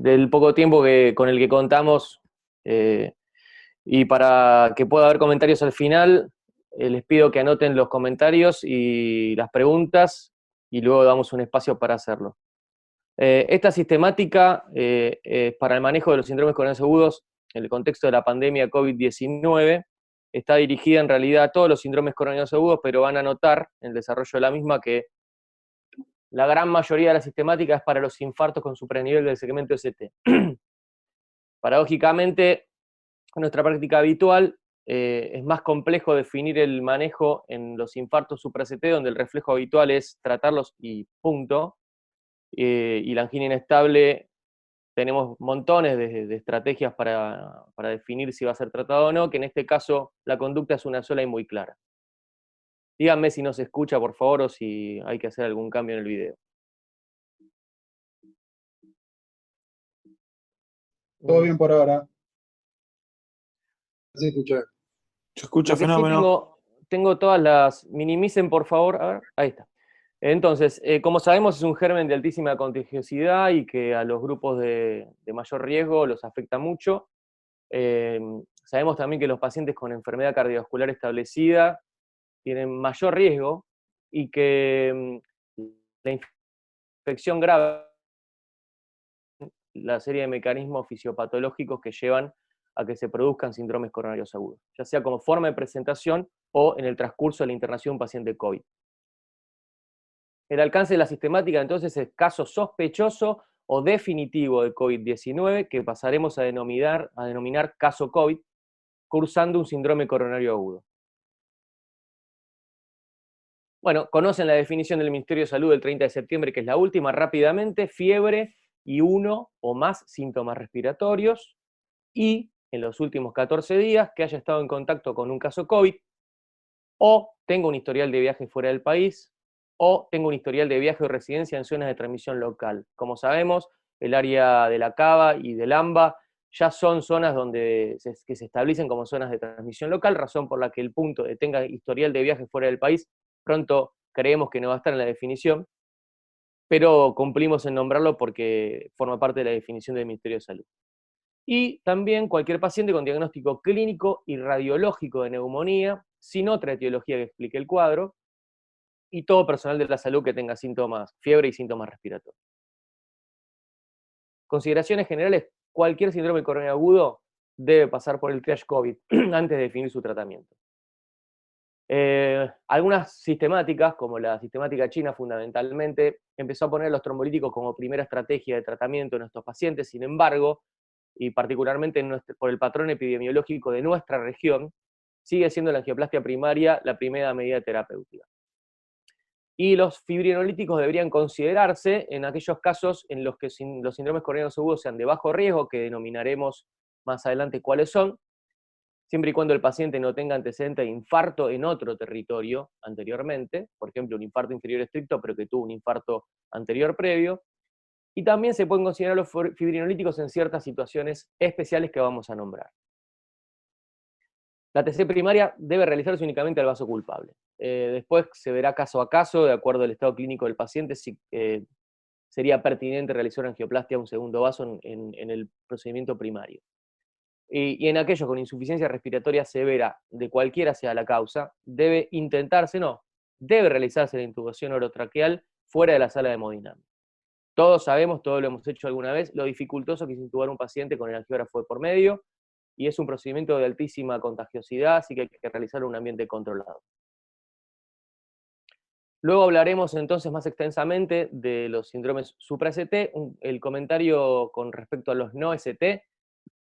del poco tiempo con el que contamos, y para que pueda haber comentarios al final, les pido que anoten los comentarios y las preguntas, y luego damos un espacio para hacerlo. Esta sistemática es para el manejo de los síndromes coronarios agudos en el contexto de la pandemia COVID-19. Está dirigida en realidad a todos los síndromes coronarios agudos, pero van a notar en el desarrollo de la misma que la gran mayoría de la sistemática es para los infartos con supranivel del segmento ST. Paradójicamente, en nuestra práctica habitual, es más complejo definir el manejo en los infartos supra-ST, donde el reflejo habitual es tratarlos y punto. Y la angina inestable, tenemos montones de estrategias para definir si va a ser tratado o no, que en este caso la conducta es una sola y muy clara. Díganme si no se escucha, por favor, o si hay que hacer algún cambio en el video. Todo bien por ahora. Sí, escuché. Se escucha Lo que sí fenómeno. tengo todas las... Minimicen, por favor. A ver, ahí está. Entonces, como sabemos, es un germen de altísima contagiosidad y que a los grupos de mayor riesgo los afecta mucho. Sabemos también que los pacientes con enfermedad cardiovascular establecida tienen mayor riesgo y que la infección grave, la serie de mecanismos fisiopatológicos que llevan a que se produzcan síndromes coronarios agudos, ya sea como forma de presentación o en el transcurso de la internación de un paciente COVID. El alcance de la sistemática entonces es caso sospechoso o definitivo de COVID-19, que pasaremos a denominar caso COVID, cursando un síndrome coronario agudo. Bueno, conocen la definición del Ministerio de Salud del 30 de septiembre, que es la última, rápidamente: fiebre y uno o más síntomas respiratorios, y en los últimos 14 días que haya estado en contacto con un caso COVID, o tenga un historial de viaje fuera del país, o tenga un historial de viaje o residencia en zonas de transmisión local. Como sabemos, el área de la Cava y del AMBA ya son zonas que se establecen como zonas de transmisión local, razón por la que el punto de tenga historial de viaje fuera del país, pronto creemos que no va a estar en la definición, pero cumplimos en nombrarlo porque forma parte de la definición del Ministerio de Salud. Y también cualquier paciente con diagnóstico clínico y radiológico de neumonía, sin otra etiología que explique el cuadro, y todo personal de la salud que tenga síntomas, fiebre y síntomas respiratorios. Consideraciones generales: cualquier síndrome coronario agudo debe pasar por el triage COVID antes de definir su tratamiento. Algunas sistemáticas, como la sistemática china fundamentalmente, empezó a poner los trombolíticos como primera estrategia de tratamiento en estos pacientes. Sin embargo, y particularmente por el patrón epidemiológico de nuestra región, sigue siendo la angioplastia primaria la primera medida terapéutica. Y los fibrinolíticos deberían considerarse en aquellos casos en los que los síndromes coronarios agudos sean de bajo riesgo, que denominaremos más adelante cuáles son, siempre y cuando el paciente no tenga antecedente de infarto en otro territorio anteriormente, por ejemplo, un infarto inferior estricto, pero que tuvo un infarto anterior previo. Y también se pueden considerar los fibrinolíticos en ciertas situaciones especiales que vamos a nombrar. La TC primaria debe realizarse únicamente al vaso culpable. Después se verá caso a caso, de acuerdo al estado clínico del paciente, si sería pertinente realizar una angioplastia a un segundo vaso en el procedimiento primario. Y en aquellos con insuficiencia respiratoria severa, de cualquiera sea la causa, debe realizarse la intubación orotraqueal fuera de la sala de hemodinamia. Todos sabemos, todos lo hemos hecho alguna vez, lo dificultoso que es intubar a un paciente con el angiógrafo de por medio, y es un procedimiento de altísima contagiosidad, así que hay que realizarlo en un ambiente controlado. Luego hablaremos entonces más extensamente de los síndromes supra-ST. El comentario con respecto a los no ST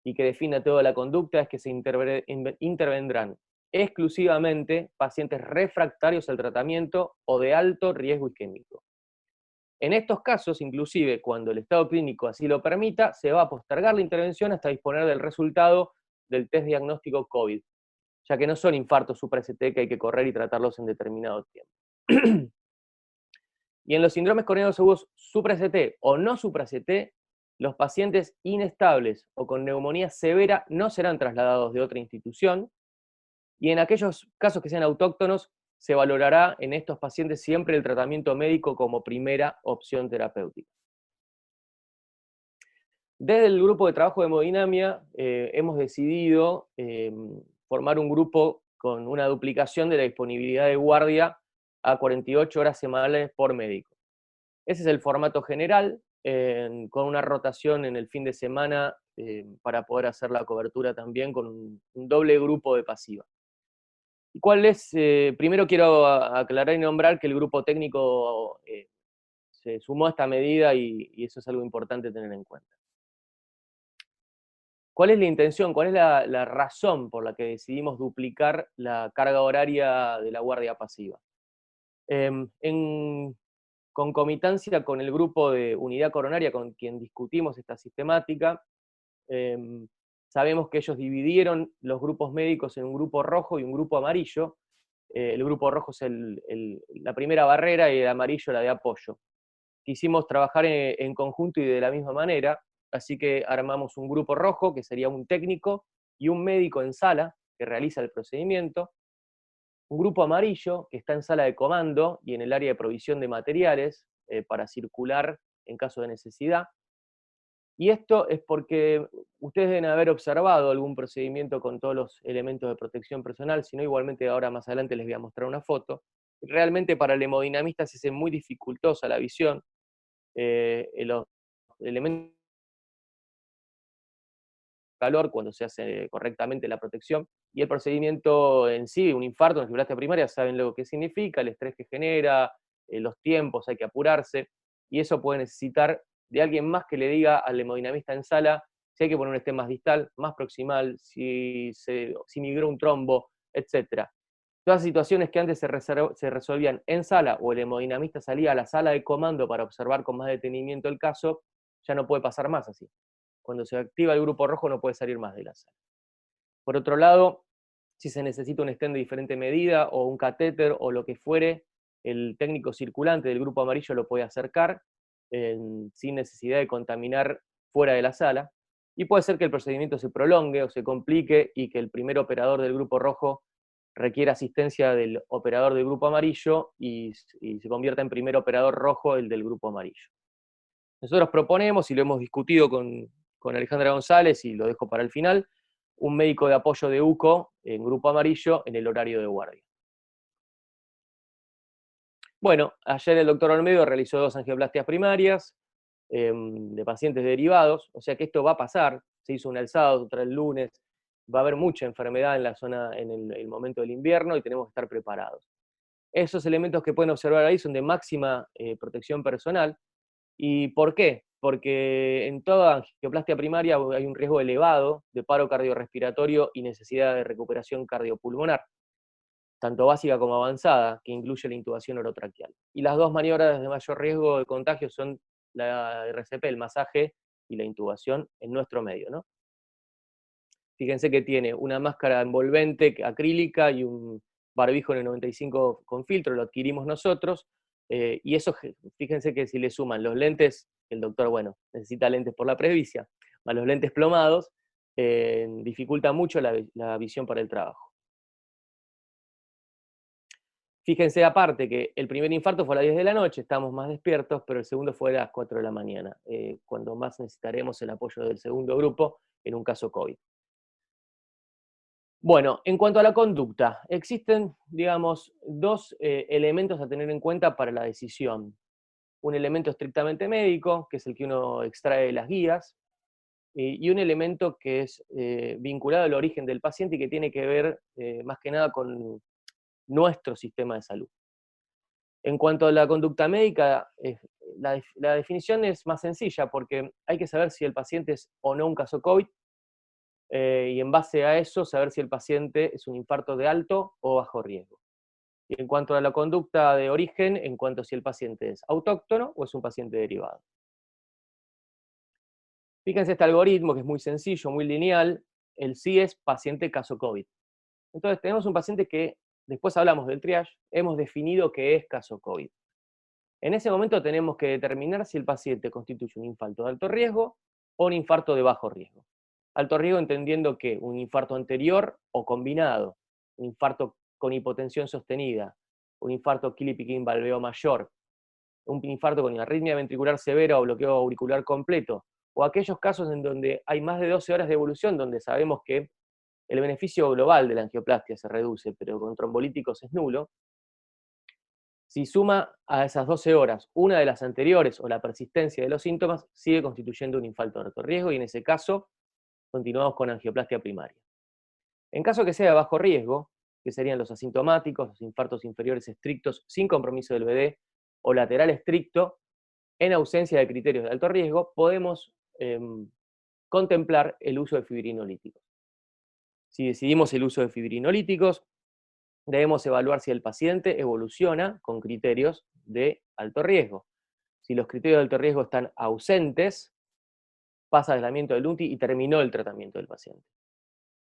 y que defina toda la conducta es que se intervendrán exclusivamente pacientes refractarios al tratamiento o de alto riesgo isquémico. En estos casos, inclusive cuando el estado clínico así lo permita, se va a postergar la intervención hasta disponer del resultado del test diagnóstico COVID, ya que no son infartos supra-ST que hay que correr y tratarlos en determinado tiempo. Y en los síndromes coronarios agudos supra-ST o no supra-ST, los pacientes inestables o con neumonía severa no serán trasladados de otra institución, y en aquellos casos que sean autóctonos, se valorará en estos pacientes siempre el tratamiento médico como primera opción terapéutica. Desde el grupo de trabajo de hemodinamia hemos decidido formar un grupo con una duplicación de la disponibilidad de guardia a 48 horas semanales por médico. Ese es el formato general, con una rotación en el fin de semana para poder hacer la cobertura también con un doble grupo de pasiva. ¿Y cuál es? Primero quiero aclarar y nombrar que el grupo técnico se sumó a esta medida y eso es algo importante tener en cuenta. ¿Cuál es la intención? ¿Cuál es la razón por la que decidimos duplicar la carga horaria de la guardia pasiva? En concomitancia con el grupo de unidad coronaria con quien discutimos esta sistemática, sabemos que ellos dividieron los grupos médicos en un grupo rojo y un grupo amarillo. El grupo rojo es la primera barrera y el amarillo la de apoyo. Quisimos trabajar en conjunto y de la misma manera, así que armamos un grupo rojo, que sería un técnico y un médico en sala, que realiza el procedimiento, un grupo amarillo, que está en sala de comando y en el área de provisión de materiales para circular en caso de necesidad. Y esto es porque ustedes deben haber observado algún procedimiento con todos los elementos de protección personal, si no, igualmente ahora más adelante les voy a mostrar una foto. Realmente para el hemodinamista se hace muy dificultosa la visión. Los elementos de calor cuando se hace correctamente la protección, y el procedimiento en sí, un infarto, una fibrilasia primaria, saben lo que significa, el estrés que genera, los tiempos, hay que apurarse, y eso puede necesitar de alguien más que le diga al hemodinamista en sala si hay que poner un stent más distal, más proximal, si migró un trombo, etc. Todas las situaciones que antes se resolvían en sala o el hemodinamista salía a la sala de comando para observar con más detenimiento el caso, ya no puede pasar más así. Cuando se activa el grupo rojo no puede salir más de la sala. Por otro lado, si se necesita un stent de diferente medida o un catéter o lo que fuere, el técnico circulante del grupo amarillo lo puede acercar sin necesidad de contaminar fuera de la sala. Y puede ser que el procedimiento se prolongue o se complique y que el primer operador del grupo rojo requiera asistencia del operador del grupo amarillo y se convierta en primer operador rojo el del grupo amarillo. Nosotros proponemos, y lo hemos discutido con Alejandra González, y lo dejo para el final, un médico de apoyo de UCO en grupo amarillo en el horario de guardia. Bueno, ayer el doctor Olmedo realizó 2 angioplastias primarias de pacientes derivados, o sea que esto va a pasar. Se hizo una el sábado, otra el lunes, va a haber mucha enfermedad en la zona en el momento del invierno y tenemos que estar preparados. Esos elementos que pueden observar ahí son de máxima protección personal. ¿Y por qué? Porque en toda angioplastia primaria hay un riesgo elevado de paro cardiorrespiratorio y necesidad de recuperación cardiopulmonar, tanto básica como avanzada, que incluye la intubación orotraqueal. Y las 2 maniobras de mayor riesgo de contagio son la RCP, el masaje, y la intubación en nuestro medio, ¿no? Fíjense que tiene una máscara envolvente acrílica y un barbijo N95 con filtro, lo adquirimos nosotros, y eso, fíjense que si le suman los lentes, el doctor, bueno, necesita lentes por la presbicia, más los lentes plomados, dificulta mucho la visión para el trabajo. Fíjense aparte que el primer infarto fue a las 10 de la noche, estamos más despiertos, pero el segundo fue a las 4 de la mañana, cuando más necesitaremos el apoyo del segundo grupo en un caso COVID. Bueno, en cuanto a la conducta, existen, digamos, 2 elementos a tener en cuenta para la decisión. Un elemento estrictamente médico, que es el que uno extrae de las guías, y un elemento que es vinculado al origen del paciente y que tiene que ver más que nada con nuestro sistema de salud. En cuanto a la conducta médica, la definición es más sencilla porque hay que saber si el paciente es o no un caso COVID, y en base a eso saber si el paciente es un infarto de alto o bajo riesgo. Y en cuanto a la conducta de origen, en cuanto a si el paciente es autóctono o es un paciente derivado. Fíjense este algoritmo que es muy sencillo, muy lineal. El sí es paciente caso COVID. Entonces tenemos un paciente que, después hablamos del triage, hemos definido que es caso COVID. En ese momento tenemos que determinar si el paciente constituye un infarto de alto riesgo o un infarto de bajo riesgo. Alto riesgo entendiendo que un infarto anterior o combinado, un infarto con hipotensión sostenida, un infarto Kili-Piquín valveo mayor, un infarto con arritmia ventricular severa o bloqueo auricular completo, o aquellos casos en donde hay más de 12 horas de evolución, donde sabemos que el beneficio global de la angioplastia se reduce, pero con trombolíticos es nulo, si suma a esas 12 horas una de las anteriores o la persistencia de los síntomas, sigue constituyendo un infarto de alto riesgo y en ese caso continuamos con angioplastia primaria. En caso que sea de bajo riesgo, que serían los asintomáticos, los infartos inferiores estrictos sin compromiso del BD o lateral estricto, en ausencia de criterios de alto riesgo, podemos contemplar el uso de fibrinolíticos. Si decidimos el uso de fibrinolíticos, debemos evaluar si el paciente evoluciona con criterios de alto riesgo. Si los criterios de alto riesgo están ausentes, pasa aislamiento del UTI y terminó el tratamiento del paciente.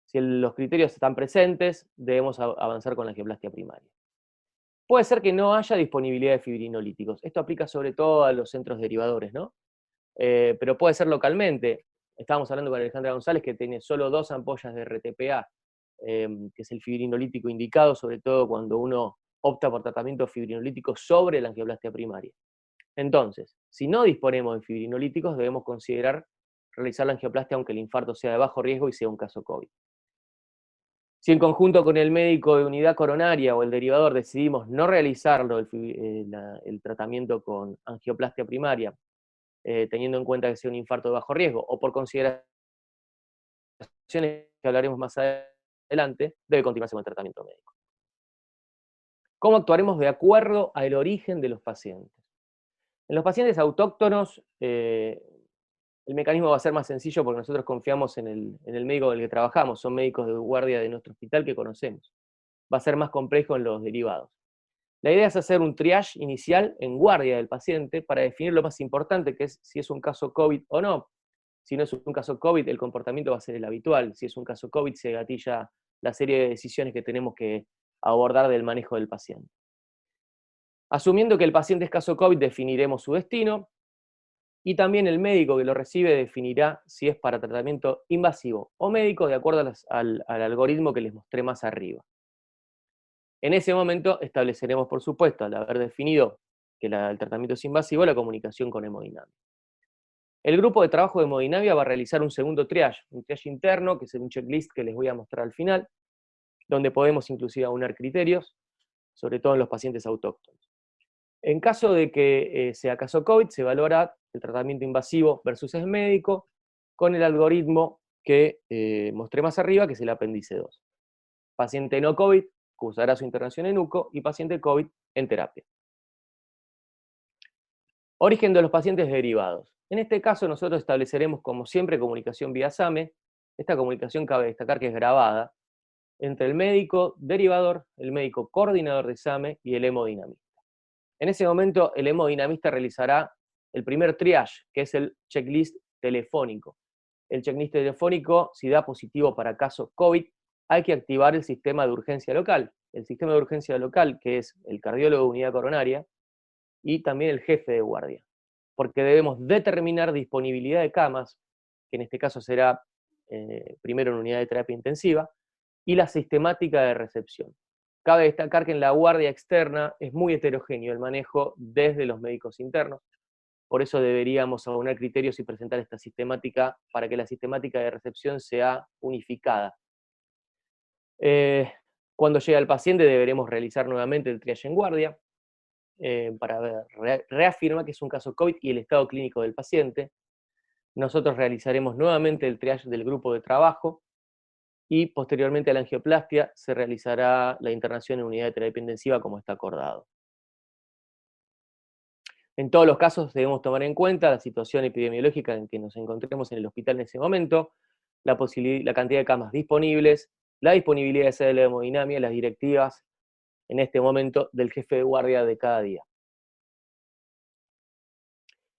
Si los criterios están presentes, debemos avanzar con la angioplastia primaria. Puede ser que no haya disponibilidad de fibrinolíticos. Esto aplica sobre todo a los centros derivadores, ¿no? Pero puede ser localmente. Estábamos hablando con Alejandra González, que tiene solo 2 ampollas de RTPA, que es el fibrinolítico indicado, sobre todo cuando uno opta por tratamiento fibrinolítico sobre la angioplastia primaria. Entonces, si no disponemos de fibrinolíticos, debemos considerar realizar la angioplastia aunque el infarto sea de bajo riesgo y sea un caso COVID. Si en conjunto con el médico de unidad coronaria o el derivador decidimos no realizarlo el tratamiento con angioplastia primaria, teniendo en cuenta que sea un infarto de bajo riesgo, o por consideraciones que hablaremos más adelante, debe continuarse con el tratamiento médico. ¿Cómo actuaremos de acuerdo al origen de los pacientes? En los pacientes autóctonos, el mecanismo va a ser más sencillo porque nosotros confiamos en el médico con el que trabajamos, son médicos de guardia de nuestro hospital que conocemos. Va a ser más complejo en los derivados. La idea es hacer un triage inicial en guardia del paciente para definir lo más importante, que es si es un caso COVID o no. Si no es un caso COVID, el comportamiento va a ser el habitual. Si es un caso COVID, se gatilla la serie de decisiones que tenemos que abordar del manejo del paciente. Asumiendo que el paciente es caso COVID, definiremos su destino, y también el médico que lo recibe definirá si es para tratamiento invasivo o médico de acuerdo al algoritmo que les mostré más arriba. En ese momento estableceremos, por supuesto, al haber definido que el tratamiento es invasivo, la comunicación con hemodinamia. El grupo de trabajo de hemodinamia va a realizar un segundo triage, un triage interno, que es un checklist que les voy a mostrar al final, donde podemos inclusive aunar criterios, sobre todo en los pacientes autóctonos. En caso de que sea caso COVID, se valora el tratamiento invasivo versus el médico con el algoritmo que mostré más arriba, que es el apéndice 2. Paciente no COVID, cursará su internación en UCO, y paciente COVID en terapia. Origen de los pacientes derivados. En este caso nosotros estableceremos, como siempre, comunicación vía SAME. Esta comunicación cabe destacar que es grabada entre el médico derivador, el médico coordinador de SAME y el hemodinamista. En ese momento, el hemodinamista realizará el primer triage, que es el checklist telefónico. El checklist telefónico, si da positivo para caso COVID, hay que activar el sistema de urgencia local. El sistema de urgencia local, que es el cardiólogo de unidad coronaria y también el jefe de guardia, porque debemos determinar disponibilidad de camas, que en este caso será primero en unidad de terapia intensiva, y la sistemática de recepción. Cabe destacar que en la guardia externa es muy heterogéneo el manejo desde los médicos internos, por eso deberíamos aunar criterios y presentar esta sistemática para que la sistemática de recepción sea unificada. Cuando llega el paciente deberemos realizar nuevamente el triage en guardia para reafirmar que es un caso COVID y el estado clínico del paciente. Nosotros realizaremos nuevamente el triage del grupo de trabajo y posteriormente a la angioplastia se realizará la internación en unidad de terapia intensiva como está acordado. En todos los casos debemos tomar en cuenta la situación epidemiológica en que nos encontremos en el hospital en ese momento, la cantidad de camas disponibles, la disponibilidad de sala de hemodinamia, las directivas en este momento del jefe de guardia de cada día.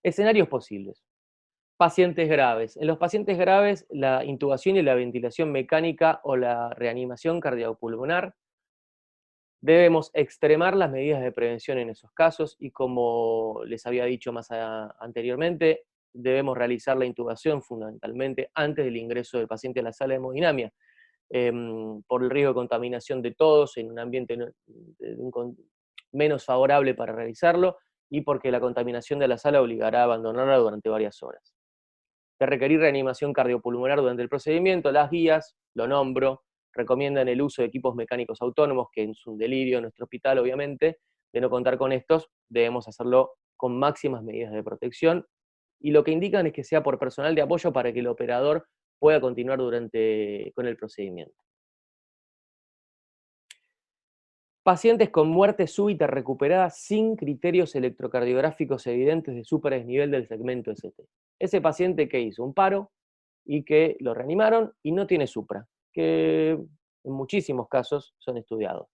Escenarios posibles. Pacientes graves. En los pacientes graves, la intubación y la ventilación mecánica o la reanimación cardiopulmonar, debemos extremar las medidas de prevención en esos casos y, como les había dicho más anteriormente, debemos realizar la intubación fundamentalmente antes del ingreso del paciente a la sala de hemodinamia, por el riesgo de contaminación de todos en un ambiente menos favorable para realizarlo y porque la contaminación de la sala obligará a abandonarla durante varias horas. De requerir reanimación cardiopulmonar durante el procedimiento, las guías, lo nombro, recomiendan el uso de equipos mecánicos autónomos, que es un delirio en nuestro hospital, obviamente. De no contar con estos, debemos hacerlo con máximas medidas de protección, y lo que indican es que sea por personal de apoyo para que el operador pueda continuar con el procedimiento. Pacientes con muerte súbita recuperada sin criterios electrocardiográficos evidentes de superdesnivel del segmento ST. Ese paciente que hizo un paro y que lo reanimaron y no tiene supra, que en muchísimos casos son estudiados.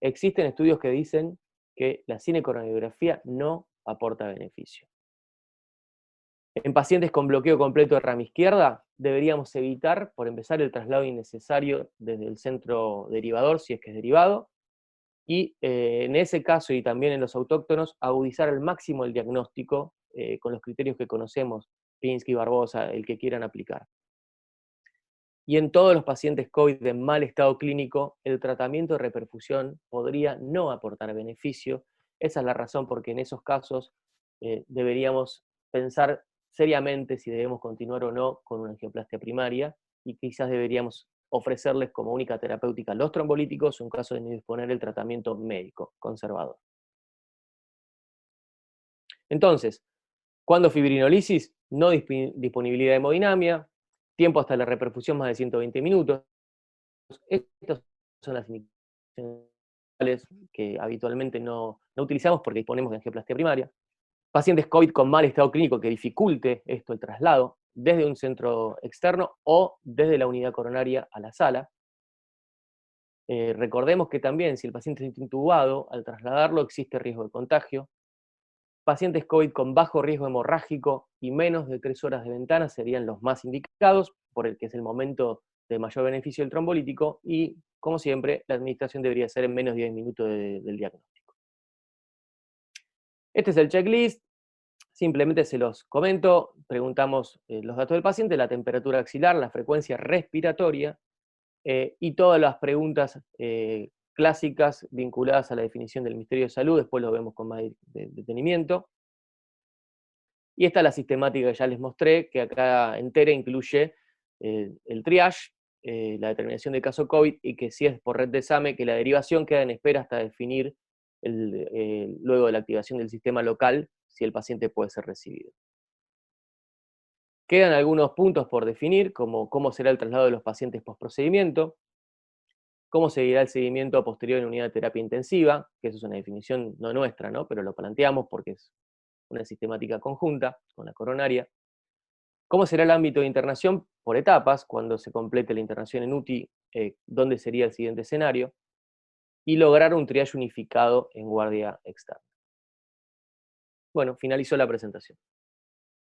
Existen estudios que dicen que la cinecoronariografía no aporta beneficio. En pacientes con bloqueo completo de rama izquierda, deberíamos evitar, por empezar, el traslado innecesario desde el centro derivador, si es que es derivado, y en ese caso y también en los autóctonos, agudizar al máximo el diagnóstico con los criterios que conocemos, Pinsky, Barbosa, el que quieran aplicar. Y en todos los pacientes COVID de mal estado clínico, el tratamiento de reperfusión podría no aportar beneficio. Esa es la razón porque en esos casos deberíamos pensar seriamente si debemos continuar o no con una angioplastia primaria, y quizás deberíamos ofrecerles como única terapéutica los trombolíticos en caso de no disponer del tratamiento médico conservador. Entonces, ¿cuándo fibrinolisis? No disponibilidad de hemodinamia, tiempo hasta la reperfusión más de 120 minutos. Estas son las indicaciones que habitualmente no utilizamos porque disponemos de angioplastia primaria. Pacientes COVID con mal estado clínico que dificulte esto el traslado desde un centro externo o desde la unidad coronaria a la sala. Recordemos que también si el paciente está intubado, al trasladarlo existe riesgo de contagio. Pacientes COVID con bajo riesgo hemorrágico y menos de 3 horas de ventana serían los más indicados, por el que es el momento de mayor beneficio del trombolítico, y como siempre, la administración debería ser en menos de 10 minutos del diagnóstico. Este es el checklist, simplemente se los comento, preguntamos los datos del paciente, la temperatura axilar, la frecuencia respiratoria, y todas las preguntas clásicas vinculadas a la definición del Ministerio de Salud, después lo vemos con más detenimiento. Y esta es la sistemática que ya les mostré, que acá entera incluye el triage, la determinación de caso COVID, y que si es por red de SAME, que la derivación queda en espera hasta definir, luego de la activación del sistema local, si el paciente puede ser recibido. Quedan algunos puntos por definir, como cómo será el traslado de los pacientes postprocedimiento, cómo seguirá el seguimiento posterior en unidad de terapia intensiva, que eso es una definición no nuestra, ¿no? Pero lo planteamos porque es una sistemática conjunta con la coronaria. ¿Cómo será el ámbito de internación por etapas, cuando se complete la internación en UTI, dónde sería el siguiente escenario? Y lograr un triage unificado en guardia externa. Bueno, finalizó la presentación.